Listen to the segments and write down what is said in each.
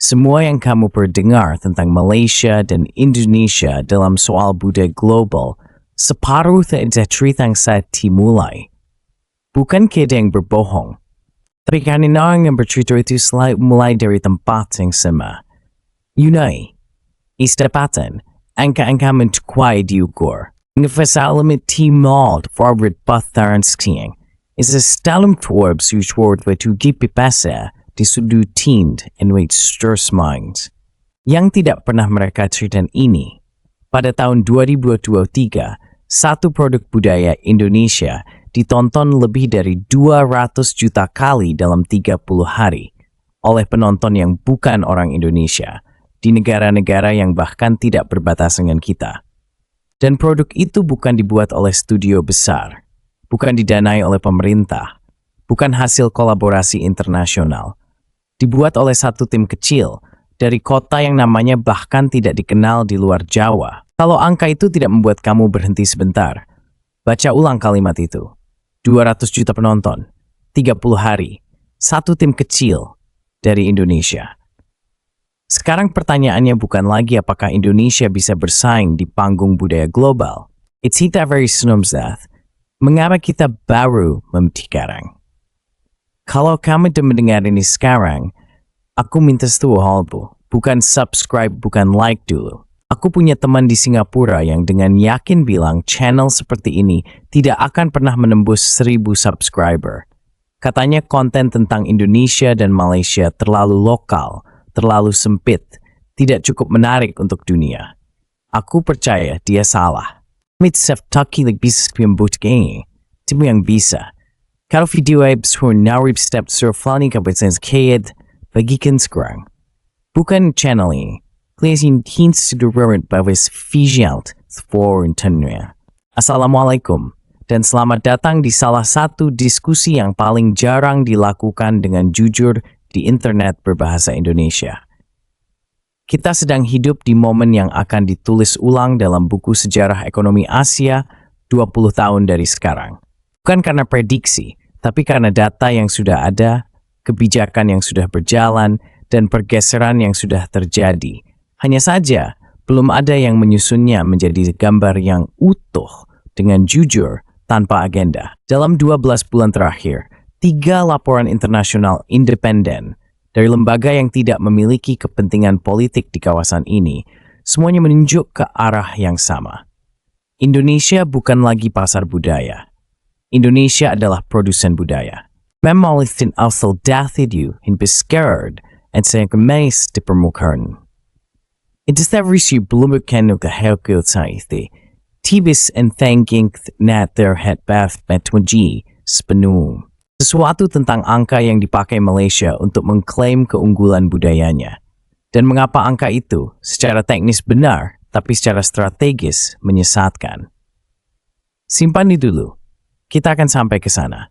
Semua yang kamu perdengar tentang Malaysia dan Indonesia dalam soal budaya global separuh dari cerita yang saya dimulai. Bukan kita yang berbohong, tapi karena orang yang bercerita itu selalu mulai dari tempat yang sama. Yunai, istapatan, angka-angka mencukupi diukur. Ungefär timad forward patharan skiing. Is a stalum torb suchword ve tugipi pasa di sudut tind and wait stirs minds. Yang tidak pernah mereka ceritakan ini, pada tahun 2023, satu produk budaya Indonesia ditonton lebih dari 200 juta kali dalam 30 hari oleh penonton yang bukan orang Indonesia di negara-negara yang bahkan tidak berbatasan dengan kita. Dan produk itu bukan dibuat oleh studio besar, bukan didanai oleh pemerintah, bukan hasil kolaborasi internasional. Dibuat oleh satu tim kecil dari kota yang namanya bahkan tidak dikenal di luar Jawa. Kalau angka itu tidak membuat kamu berhenti sebentar, baca ulang kalimat itu. 200 juta penonton, 30 hari, satu tim kecil dari Indonesia. Sekarang pertanyaannya bukan lagi apakah Indonesia bisa bersaing di panggung budaya global. It's kita very snumzat. Mengapa kita baru sekarang? Kalau kamu mendengar ini sekarang, aku minta satu hal bu. Bukan subscribe, bukan like dulu. Aku punya teman di Singapura yang dengan yakin bilang channel seperti ini tidak akan pernah menembus 1000 subscriber. Katanya konten tentang Indonesia dan Malaysia terlalu lokal, terlalu sempit, tidak cukup menarik untuk dunia. Aku percaya dia salah. Mitsef taki bisa membuatnya. Timu yang bisa. Kalau video absurd narib step surfani kabupaten kayed, bagikan sekarang. Bukan channel ini. Klasiin hints sederhana bawas visual foreign tennya. Assalamualaikum dan selamat datang di salah satu diskusi yang paling jarang dilakukan dengan jujur di internet berbahasa Indonesia. Kita sedang hidup di momen yang akan ditulis ulang dalam buku sejarah ekonomi Asia 20 tahun dari sekarang. Bukan karena prediksi, tapi karena data yang sudah ada, kebijakan yang sudah berjalan, dan pergeseran yang sudah terjadi. Hanya saja, belum ada yang menyusunnya menjadi gambar yang utuh dengan jujur tanpa agenda. Dalam 12 bulan terakhir, 3 laporan internasional independen dari lembaga yang tidak memiliki kepentingan politik di kawasan ini, semuanya menunjuk ke arah yang sama. Indonesia bukan lagi pasar budaya. Indonesia adalah produsen budaya. Memalistin asal dathidu in bescared and sayang kemeis di permukaan. It is every si belum kenu kehelkil saiti. Tibis and thanking nat their head bath metwaji sepenuh. Sesuatu tentang angka yang dipakai Malaysia untuk mengklaim keunggulan budayanya. Dan mengapa angka itu secara teknis benar, tapi secara strategis menyesatkan. Simpan di dulu. Kita akan sampai ke sana.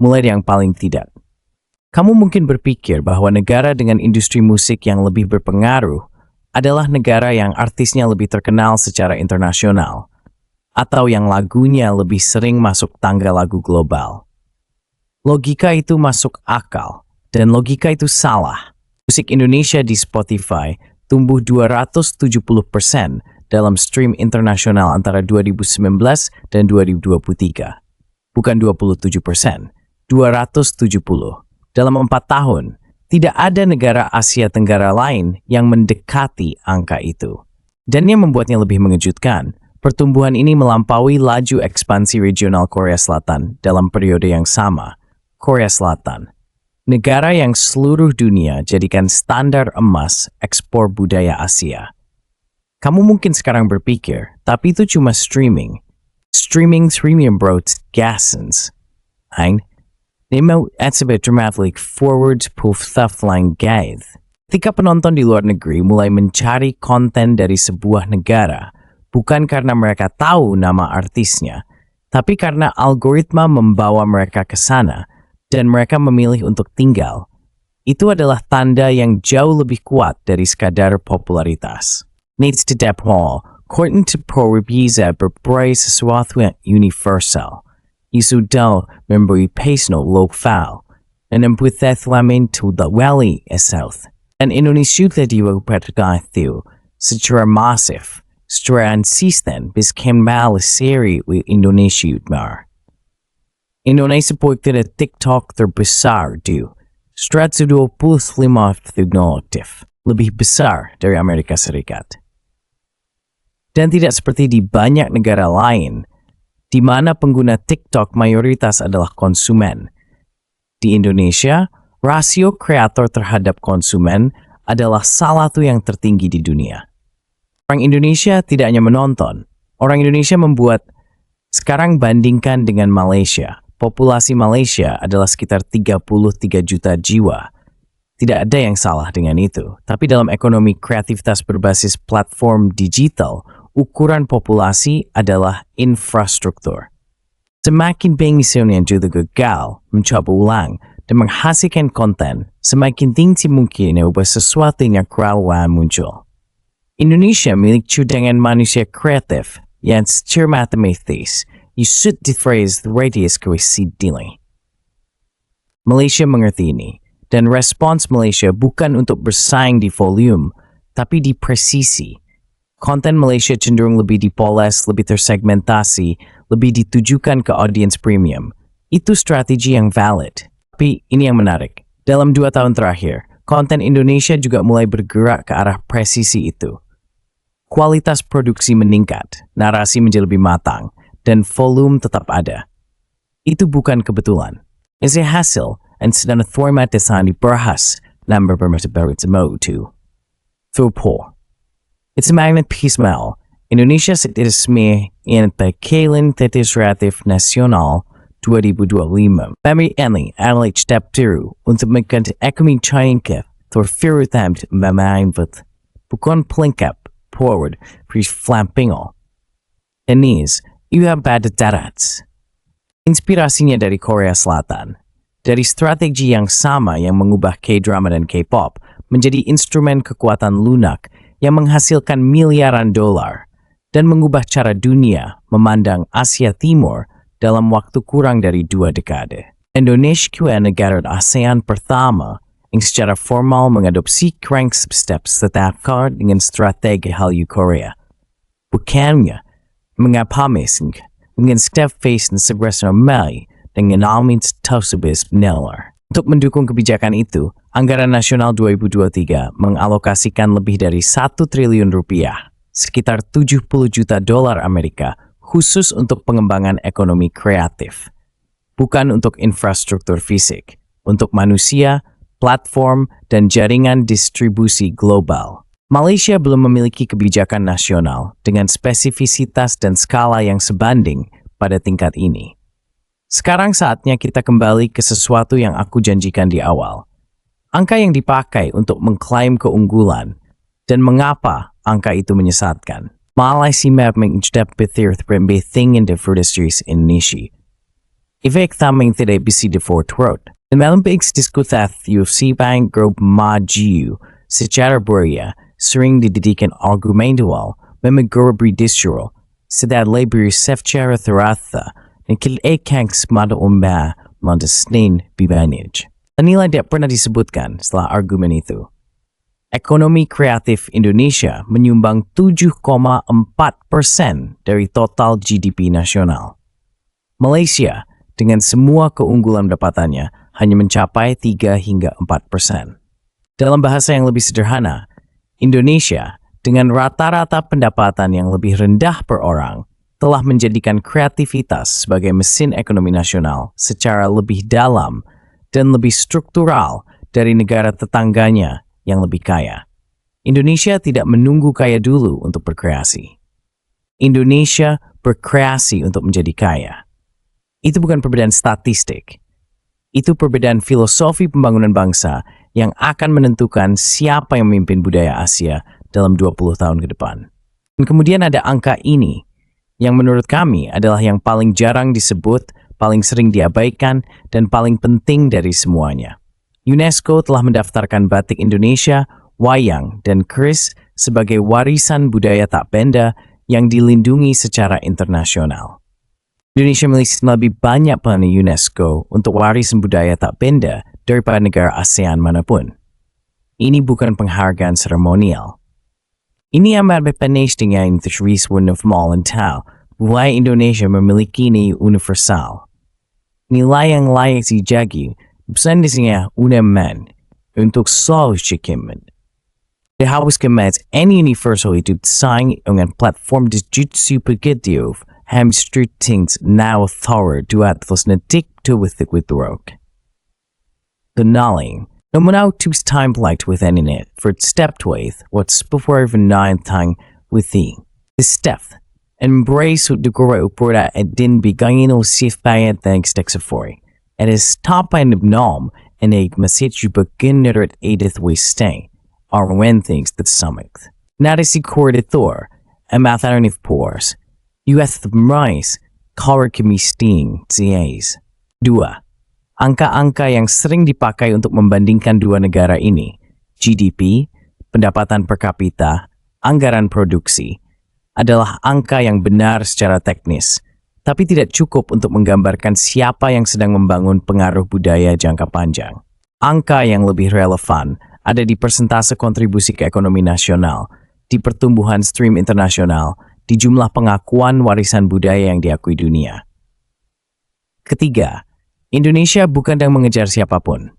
Mulai dari yang paling tidak. Kamu mungkin berpikir bahwa negara dengan industri musik yang lebih berpengaruh adalah negara yang artisnya lebih terkenal secara internasional, atau yang lagunya lebih sering masuk tangga lagu global. Logika itu masuk akal, dan logika itu salah. Musik Indonesia di Spotify tumbuh 270% dalam stream internasional antara 2019 dan 2023. Bukan 27%, 270. Dalam 4 tahun, tidak ada negara Asia Tenggara lain yang mendekati angka itu. Dan yang membuatnya lebih mengejutkan, pertumbuhan ini melampaui laju ekspansi regional Korea Selatan dalam periode yang sama. Korea Selatan, negara yang seluruh dunia jadikan standar emas ekspor budaya Asia. Kamu mungkin sekarang berpikir, tapi itu cuma streaming. Streaming broad gasens. Hein? Nemo etsebet dramatic forward poof thaflang gaith. Ketika penonton di luar negeri mulai mencari konten dari sebuah negara, bukan karena mereka tahu nama artisnya, tapi karena algoritma membawa mereka ke sana, dan mereka memilih untuk tinggal, itu adalah tanda yang jauh lebih kuat dari sekadar popularitas. Needs to deploy, according to Prohibiza berperai sesuatu yang universal. Isu sudah memberi personal lokal, dan membuat lamin to the wali south. Dan Indonesia telah diperhatikan secara masif, secara konsisten bis kembali seri di Indonesia utmar. Indonesia punya TikTok terbesar di 125 aktif, lebih besar dari Amerika Serikat. Dan tidak seperti di banyak negara lain, di mana pengguna TikTok mayoritas adalah konsumen. Di Indonesia, rasio kreator terhadap konsumen adalah salah satu yang tertinggi di dunia. Orang Indonesia tidak hanya menonton, orang Indonesia membuat. Sekarang bandingkan dengan Malaysia. Populasi Malaysia adalah sekitar 33 juta jiwa. Tidak ada yang salah dengan itu. Tapi dalam ekonomi kreativitas berbasis platform digital, ukuran populasi adalah infrastruktur. Semakin pengisian yang juga gagal, mencoba ulang, dan menghasilkan konten, semakin tinggi mungkin ubah sesuatu yang kerawan muncul. Indonesia milik dengan manusia kreatif yang secara matematis should defrase the radius coincidentally. Malaysia mengerti ini, dan respons Malaysia bukan untuk bersaing di volume, tapi di presisi. Konten Malaysia cenderung lebih dipoles, lebih tersegmentasi, lebih ditujukan ke audience premium. Itu strategi yang valid. Tapi ini yang menarik. Dalam 2 tahun terakhir, konten Indonesia juga mulai bergerak ke arah presisi itu. Kualitas produksi meningkat, narasi menjadi lebih matang, dan volume tetap ada. Itu bukan kebetulan. Itu hasil dan sedang format desain dibahas dalam beberapa itu. Football. It's a magnet piecemeal. Indonesia resmi in Pekalen Tetis Kreatif Nasional 2025. Kami ini adalah step 2 untuk mengganti ekonomi China terfirutam memainkan bukan pelengkap forward pre-flampingo. Enis, ia pada darat. Inspirasinya dari Korea Selatan. Dari strategi yang sama yang mengubah K-drama dan K-pop menjadi instrumen kekuatan lunak yang menghasilkan miliaran dolar dan mengubah cara dunia memandang Asia Timur dalam waktu kurang dari 2 dekade. Indonesia negara ASEAN pertama yang secara formal mengadopsi crank steps setakar dengan strategi Hallyu Korea. Bukannya mengapamis dengan step face dan segera normal dengan almin tausubis neller. Untuk mendukung kebijakan itu, Anggaran Nasional 2023 mengalokasikan lebih dari 1 triliun rupiah, sekitar 70 juta dolar Amerika, khusus untuk pengembangan ekonomi kreatif. Bukan untuk infrastruktur fisik, untuk manusia, platform, dan jaringan distribusi global. Malaysia belum memiliki kebijakan nasional dengan spesifisitas dan skala yang sebanding pada tingkat ini. Sekarang saatnya kita kembali ke sesuatu yang aku janjikan di awal. Angka yang dipakai untuk mengklaim keunggulan dan mengapa angka itu menyesatkan. Malaysia mengucap thing in the industries Indonesia. Efek tamang tidak bisa difortrot. Dan dalam diskusi UFC Bank Group Maju secara beria sering dididikan argumentual memegorabri distro sedang lebih secara terasa dan kilekang semata umba mandesnin bibanij. Nilai tidak pernah disebutkan setelah argumen itu. Ekonomi kreatif Indonesia menyumbang 7,4% dari total GDP nasional. Malaysia dengan semua keunggulan pendapatannya hanya mencapai 3 hingga 4%. Dalam bahasa yang lebih sederhana, Indonesia dengan rata-rata pendapatan yang lebih rendah per orang telah menjadikan kreativitas sebagai mesin ekonomi nasional secara lebih dalam dan lebih struktural dari negara tetangganya yang lebih kaya. Indonesia tidak menunggu kaya dulu untuk berkreasi. Indonesia berkreasi untuk menjadi kaya. Itu bukan perbedaan statistik. Itu perbedaan filosofi pembangunan bangsa yang akan menentukan siapa yang memimpin budaya Asia dalam 20 tahun ke depan. Dan kemudian ada angka ini, yang menurut kami adalah yang paling jarang disebut, paling sering diabaikan, dan paling penting dari semuanya. UNESCO telah mendaftarkan batik Indonesia, wayang, dan keris sebagai warisan budaya tak benda yang dilindungi secara internasional. Indonesia memiliki lebih banyak pelayanan UNESCO untuk warisan budaya tak benda daripada negara ASEAN manapun. Ini bukan penghargaan seremonial. Ini amat berpenting terus normal tahu bahwa Indonesia memiliki nilai universal. Nilai yang layak dijagi bukan disini unaman untuk selalu cikiman. Diharuskan any universal itu desain dengan platform digital begitu hamstringings now thorough duat terus nedik tuwithik withrok. Donaling, no now too's time light within it for step with what's before even nine time within. The step, embrace what the gora upora and din begin o sif bayan thanks dexafory. And is top end of nom and a message you begin at edith we stay, or when things that summit. Not as he courted Thor, a matharon of pores. You have the rice, color kami sting, ZAs. Dua. Angka-angka yang sering dipakai untuk membandingkan dua negara ini, GDP, pendapatan per kapita, anggaran produksi, adalah angka yang benar secara teknis, tapi tidak cukup untuk menggambarkan siapa yang sedang membangun pengaruh budaya jangka panjang. Angka yang lebih relevan ada di persentase kontribusi ke ekonomi nasional, di pertumbuhan stream internasional, di jumlah pengakuan warisan budaya yang diakui dunia. Ketiga, Indonesia bukan sedang mengejar siapapun.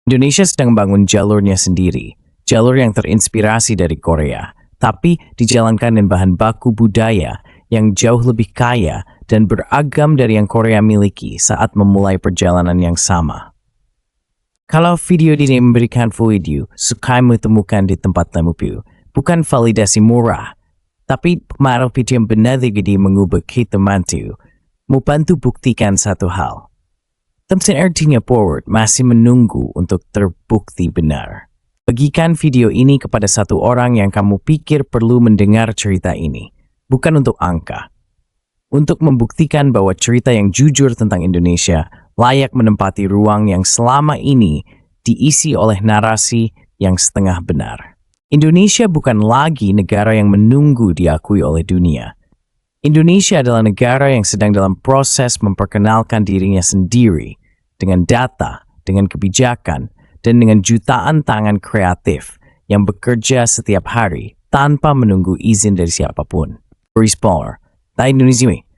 Indonesia sedang membangun jalurnya sendiri, jalur yang terinspirasi dari Korea, tapi dijalankan dengan bahan baku budaya yang jauh lebih kaya dan beragam dari yang Korea miliki saat memulai perjalanan yang sama. Kalau video ini memberikan video, sukai temukan di tempat temupu, bukan validasi murah, tapi pengaruh video yang benar jadi mengubah kita mantu, membantu buktikan satu hal. Tempat artinya forward masih menunggu untuk terbukti benar. Bagikan video ini kepada satu orang yang kamu pikir perlu mendengar cerita ini, bukan untuk angka. Untuk membuktikan bahwa cerita yang jujur tentang Indonesia layak menempati ruang yang selama ini diisi oleh narasi yang setengah benar. Indonesia bukan lagi negara yang menunggu diakui oleh dunia. Indonesia adalah negara yang sedang dalam proses memperkenalkan dirinya sendiri dengan data, dengan kebijakan, dan dengan jutaan tangan kreatif yang bekerja setiap hari tanpa menunggu izin dari siapapun. Boris Power, Indonesia.